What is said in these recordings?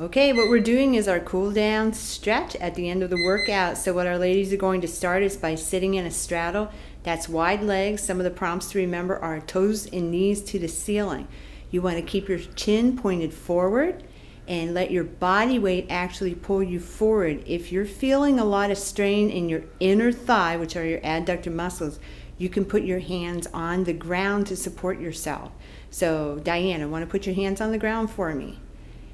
Okay, what we're doing is our cool down stretch at the end of the workout. So what our ladies are going to start is by sitting in a straddle. That's wide legs. Some of the prompts to remember are toes and knees to the ceiling. You want to keep your chin pointed forward and let your body weight actually pull you forward. If you're feeling a lot of strain in your inner thigh, which are your adductor muscles, you can put your hands on the ground to support yourself. So Diana, want to put your hands on the ground for me?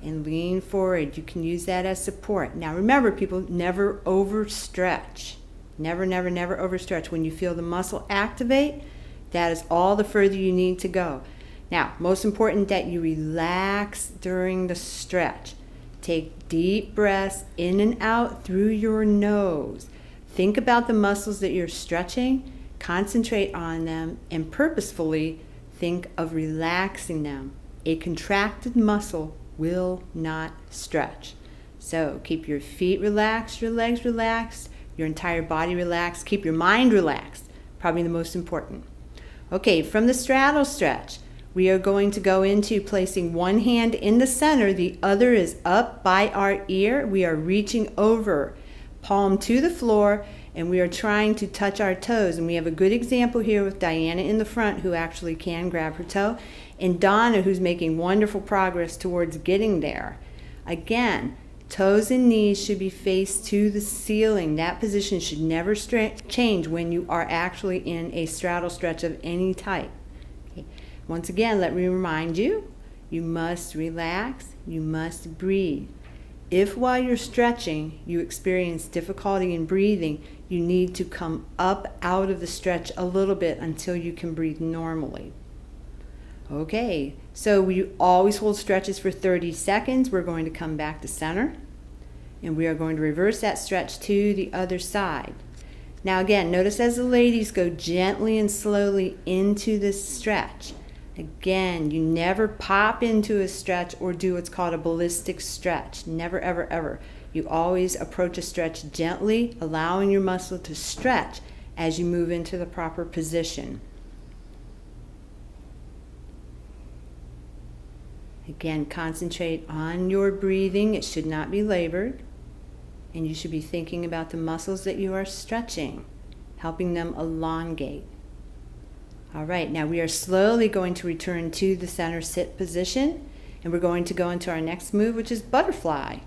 And lean forward. You can use that as support. Now remember, people, never overstretch. Never, never, never overstretch. When you feel the muscle activate, that is all the further you need to go. Now, most important that you relax during the stretch. Take deep breaths in and out through your nose. Think about the muscles that you're stretching, concentrate on them, and purposefully think of relaxing them. A contracted muscle will not stretch. So keep your feet relaxed, your legs relaxed, your entire body relaxed. Keep your mind relaxed, probably the most important. Okay, from the straddle stretch, we are going to go into placing one hand in the center, the other is up by our ear. We are reaching over, palm to the floor, and we are trying to touch our toes. And we have a good example here with Diana in the front who actually can grab her toe, and Donna who's making wonderful progress towards getting there. Again, toes and knees should be faced to the ceiling. That position should never change when you are actually in a straddle stretch of any type. Okay. Once again, let me remind you, you must relax, you must breathe. If while you're stretching you experience difficulty in breathing, you need to come up out of the stretch a little bit until you can breathe normally. Okay, so we always hold stretches for 30 seconds. We're going to come back to center, and we are going to reverse that stretch to the other side. Now again, notice as the ladies go gently and slowly into this stretch. Again, you never pop into a stretch or do what's called a ballistic stretch. Never, ever, ever. You always approach a stretch gently, allowing your muscle to stretch as you move into the proper position. Again, concentrate on your breathing. It should not be labored. And you should be thinking about the muscles that you are stretching, helping them elongate. All right, now we are slowly going to return to the center sit position, and we're going to go into our next move, which is butterfly,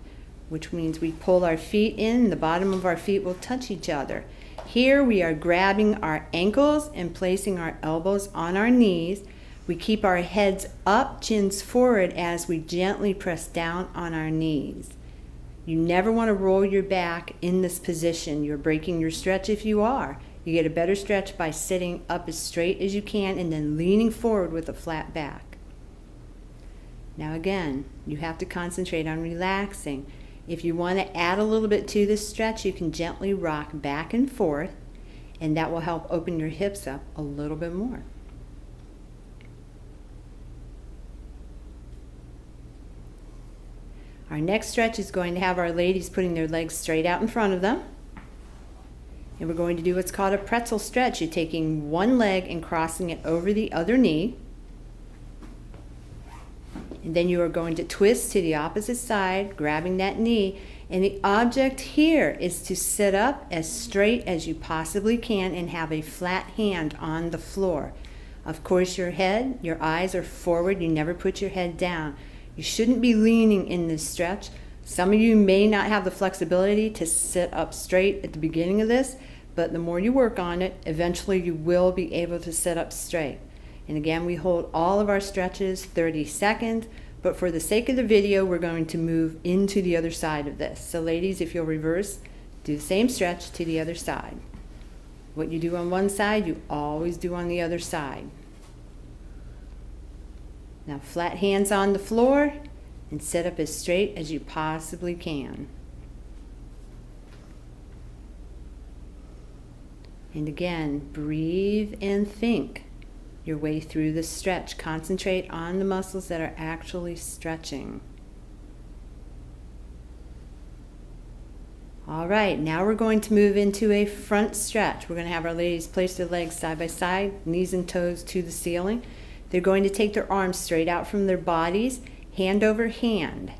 which means we pull our feet in, the bottom of our feet will touch each other. Here we are grabbing our ankles and placing our elbows on our knees. We keep our heads up, chins forward as we gently press down on our knees. You never want to roll your back in this position. You're breaking your stretch if you are. You get a better stretch by sitting up as straight as you can and then leaning forward with a flat back. Now again, you have to concentrate on relaxing. If you want to add a little bit to this stretch, you can gently rock back and forth, and that will help open your hips up a little bit more. Our next stretch is going to have our ladies putting their legs straight out in front of them. And we're going to do what's called a pretzel stretch. You're taking one leg and crossing it over the other knee. And then you are going to twist to the opposite side, grabbing that knee. And the object here is to sit up as straight as you possibly can and have a flat hand on the floor. Of course, your head, your eyes are forward. You never put your head down. You shouldn't be leaning in this stretch. Some of you may not have the flexibility to sit up straight at the beginning of this, but the more you work on it, eventually you will be able to sit up straight. And again, we hold all of our stretches 30 seconds, but for the sake of the video, we're going to move into the other side of this. So ladies, if you'll reverse, do the same stretch to the other side. What you do on one side, you always do on the other side. Now flat hands on the floor and sit up as straight as you possibly can. And again, breathe and think your way through the stretch. Concentrate on the muscles that are actually stretching. All right, now we're going to move into a front stretch. We're going to have our ladies place their legs side by side, knees and toes to the ceiling. They're going to take their arms straight out from their bodies, hand over hand.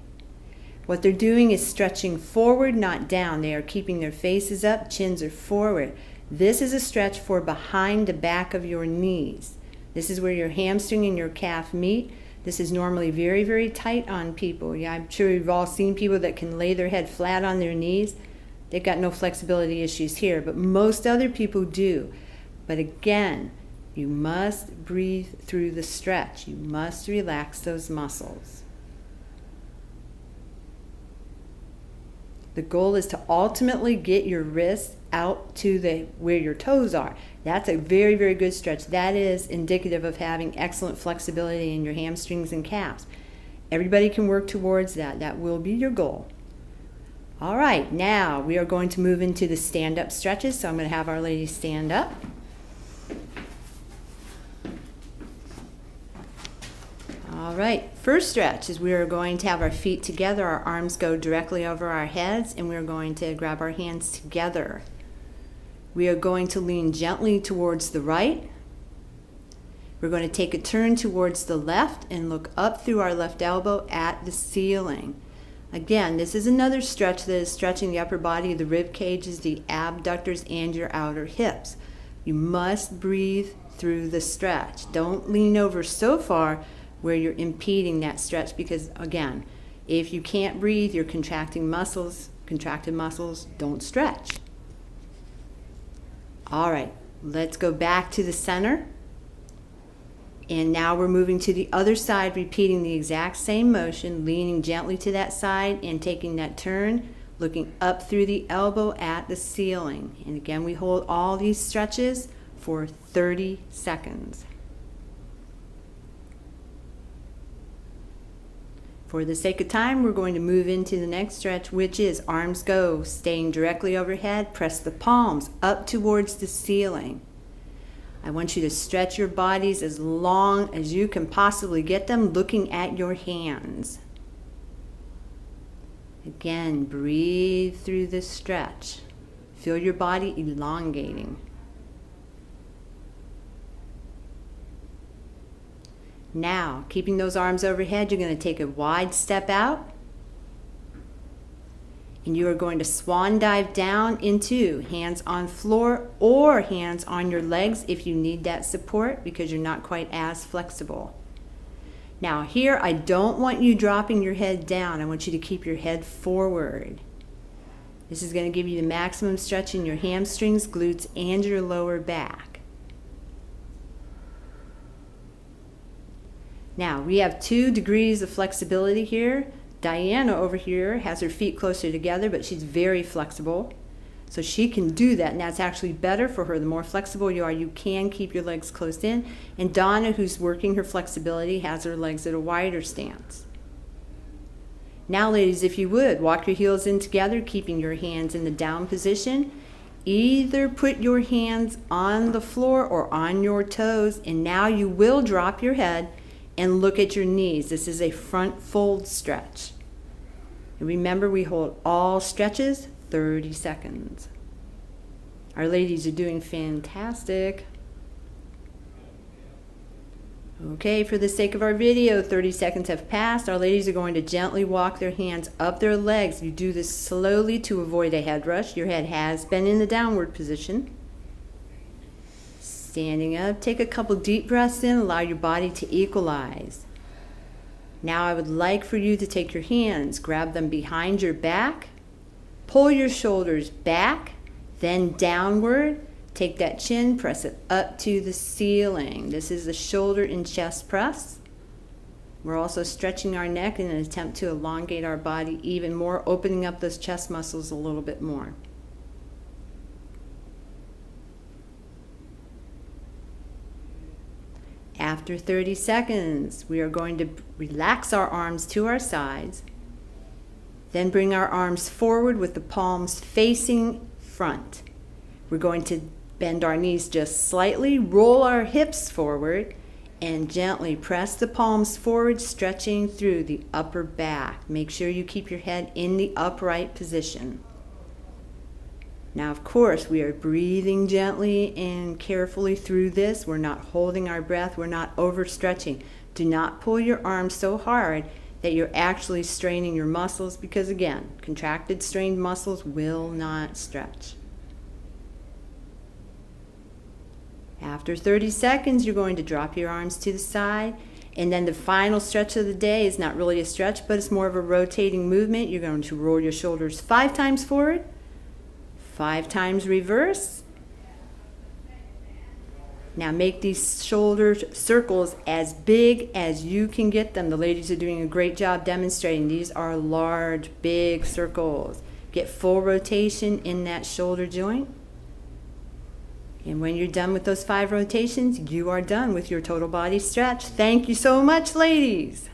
What they're doing is stretching forward, not down. They are keeping their faces up, chins are forward. This is a stretch for behind the back of your knees. This is where your hamstring and your calf meet. This is normally very, very tight on people. Yeah, I'm sure you've all seen people that can lay their head flat on their knees. They've got no flexibility issues here, but most other people do. But again, you must breathe through the stretch. You must relax those muscles. The goal is to ultimately get your wrists out to where your toes are. That's a very, very good stretch. That is indicative of having excellent flexibility in your hamstrings and calves. Everybody can work towards that. That will be your goal. All right, now we are going to move into the stand-up stretches. So I'm going to have our ladies stand up. All right, first stretch is we are going to have our feet together, our arms go directly over our heads, and we're going to grab our hands together. We are going to lean gently towards the right. We're going to take a turn towards the left and look up through our left elbow at the ceiling. Again, this is another stretch that is stretching the upper body, the rib cages, the abductors, and your outer hips. You must breathe through the stretch. Don't lean over so far where you're impeding that stretch because, again, if you can't breathe, you're contracting muscles. Contracted muscles don't stretch. All right, let's go back to the center. And now we're moving to the other side, repeating the exact same motion, leaning gently to that side and taking that turn, looking up through the elbow at the ceiling. And again, we hold all these stretches for 30 seconds. For the sake of time, we're going to move into the next stretch, which is arms go, staying directly overhead. Press the palms up towards the ceiling. I want you to stretch your bodies as long as you can possibly get them, looking at your hands. Again, breathe through this stretch. Feel your body elongating. Now, keeping those arms overhead, you're going to take a wide step out. And you are going to swan dive down into hands on floor or hands on your legs if you need that support because you're not quite as flexible. Now here, I don't want you dropping your head down. I want you to keep your head forward. This is going to give you the maximum stretch in your hamstrings, glutes, and your lower back. Now, we have 2 degrees of flexibility here. Diana over here has her feet closer together, but she's very flexible. So she can do that, and that's actually better for her. The more flexible you are, you can keep your legs closed in. And Donna, who's working her flexibility, has her legs at a wider stance. Now, ladies, if you would, walk your heels in together, keeping your hands in the down position. Either put your hands on the floor or on your toes, and now you will drop your head and look at your knees. This is a front fold stretch. And remember, we hold all stretches 30 seconds. Our ladies are doing fantastic. Okay, for the sake of our video, 30 seconds have passed. Our ladies are going to gently walk their hands up their legs. You do this slowly to avoid a head rush. Your head has been in the downward position. Standing up, take a couple deep breaths in, allow your body to equalize. Now I would like for you to take your hands, grab them behind your back, pull your shoulders back, then downward. Take that chin, press it up to the ceiling. This is the shoulder and chest press. We're also stretching our neck in an attempt to elongate our body even more, opening up those chest muscles a little bit more. After 30 seconds, we are going to relax our arms to our sides, then bring our arms forward with the palms facing front. We're going to bend our knees just slightly, roll our hips forward, and gently press the palms forward, stretching through the upper back. Make sure you keep your head in the upright position. Now, of course, we are breathing gently and carefully through this. We're not holding our breath. We're not overstretching. Do not pull your arms so hard that you're actually straining your muscles, because again, contracted, strained muscles will not stretch. After 30 seconds, you're going to drop your arms to the side, and then the final stretch of the day is not really a stretch, but it's more of a rotating movement. You're going to roll your shoulders 5 times forward, 5 times reverse. Now make these shoulder circles as big as you can get them. The ladies are doing a great job demonstrating. These are large, big circles. Get full rotation in that shoulder joint. And when you're done with those 5 rotations, you are done with your total body stretch. Thank you so much, ladies.